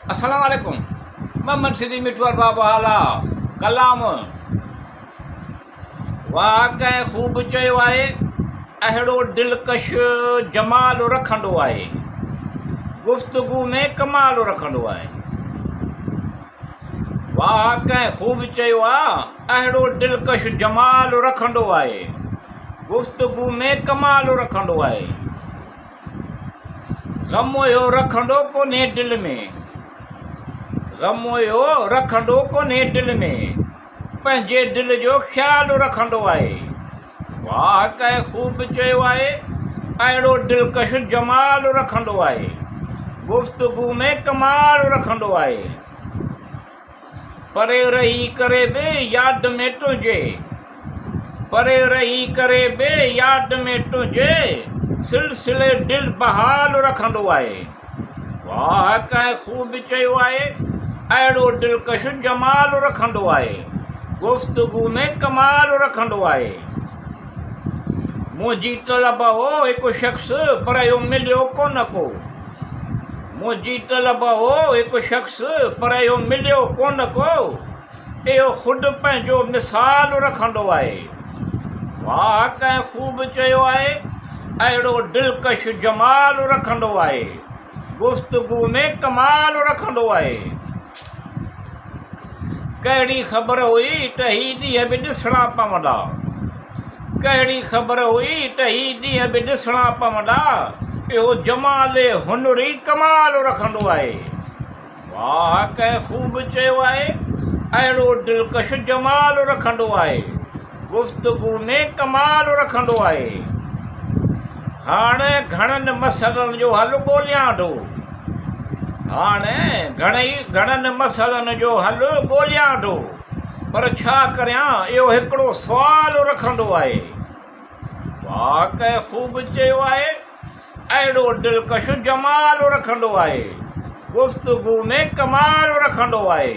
अस्सलाम वालेकुम। मोहम्मद सिद्दीक मिठवार बाबा आला कलाम वाह कंहिं ख़ूब चयो आहे, अहिड़ो दिलकश जमाल रखंदो आहे, गुफ़्तगू में कमाल रखंदो आहे। वाह कंहिं ख़ूब चयो आहे, अहिड़ो दिलकश जमाल रखंदो आहे, गुफ़्तगू में कमाल रखंदो आहे। ग़म हुयो रखंदो कोन्हे दिलि में, ग़म हुयो रखंदो कोन्हे दिलि में, पंहिंजे दिलि जो ख़्यालु रखंदो आहे। वाह कंहिं ख़ूब चयो आहे, अहिड़ो दिलकश जमाल रखंदो आहे, गुफ़्तगू में कमाल रखंदो आहे। परे रही करे बि यादि में तुंहिंजे, परे रही करे बि यादि में तुंहिंजे, सिलसिले दिल बहाल रखंदो आहे। वाह कंहिं ख़ूब चयो आहे, अहिड़ो दिलकश जमाल रखंदो आहे, गुफ़्तगू में कमाल रखंदो आहे। मुंहिंजी तलब हो हिकु शख़्स पर इहो मिलियो कोन को, मुंहिंजी तलब हो हिकु शख़्स पर इहो मिलियो कोन को, इहो ख़ुदि पंहिंजो मिसाल रखंदो आहे। वाह कंहिं ख़ूब चयो आहे, अहिड़ो दिलकश जमाल रखंदो आहे, गुफ़्तगू में कमाल रखंदो आहे। कहिड़ी ख़बर हुई त ही ॾींहं बि ॾिसणा पवंदा, कहिड़ी ख़बर हुई त ही ॾींहं बि ॾिसणा पवंदा, इहो जमाल हुनुरी कमाल रखंदो आहे। वाह कंहिं ख़ूब चयो आहे, अहिड़ो दिलकश जमाल रखंदो आहे, गुफ़्तगू में कमाल रखंदो आहे। हाणे घणनि मसइलनि जो हल ॻोल्हियां थो, हाणे घणनि मसइलनि जो हल ॻोल्हियां थो, पर छा करियां इहो हिकिड़ो सुवालु रखंदो आहे। वाह कंहिं ख़ूब चयो आहे, अहिड़ो दिलकश जमाल रखंदो आहे, गुफ़्तगू में कमाल रखंदो आहे।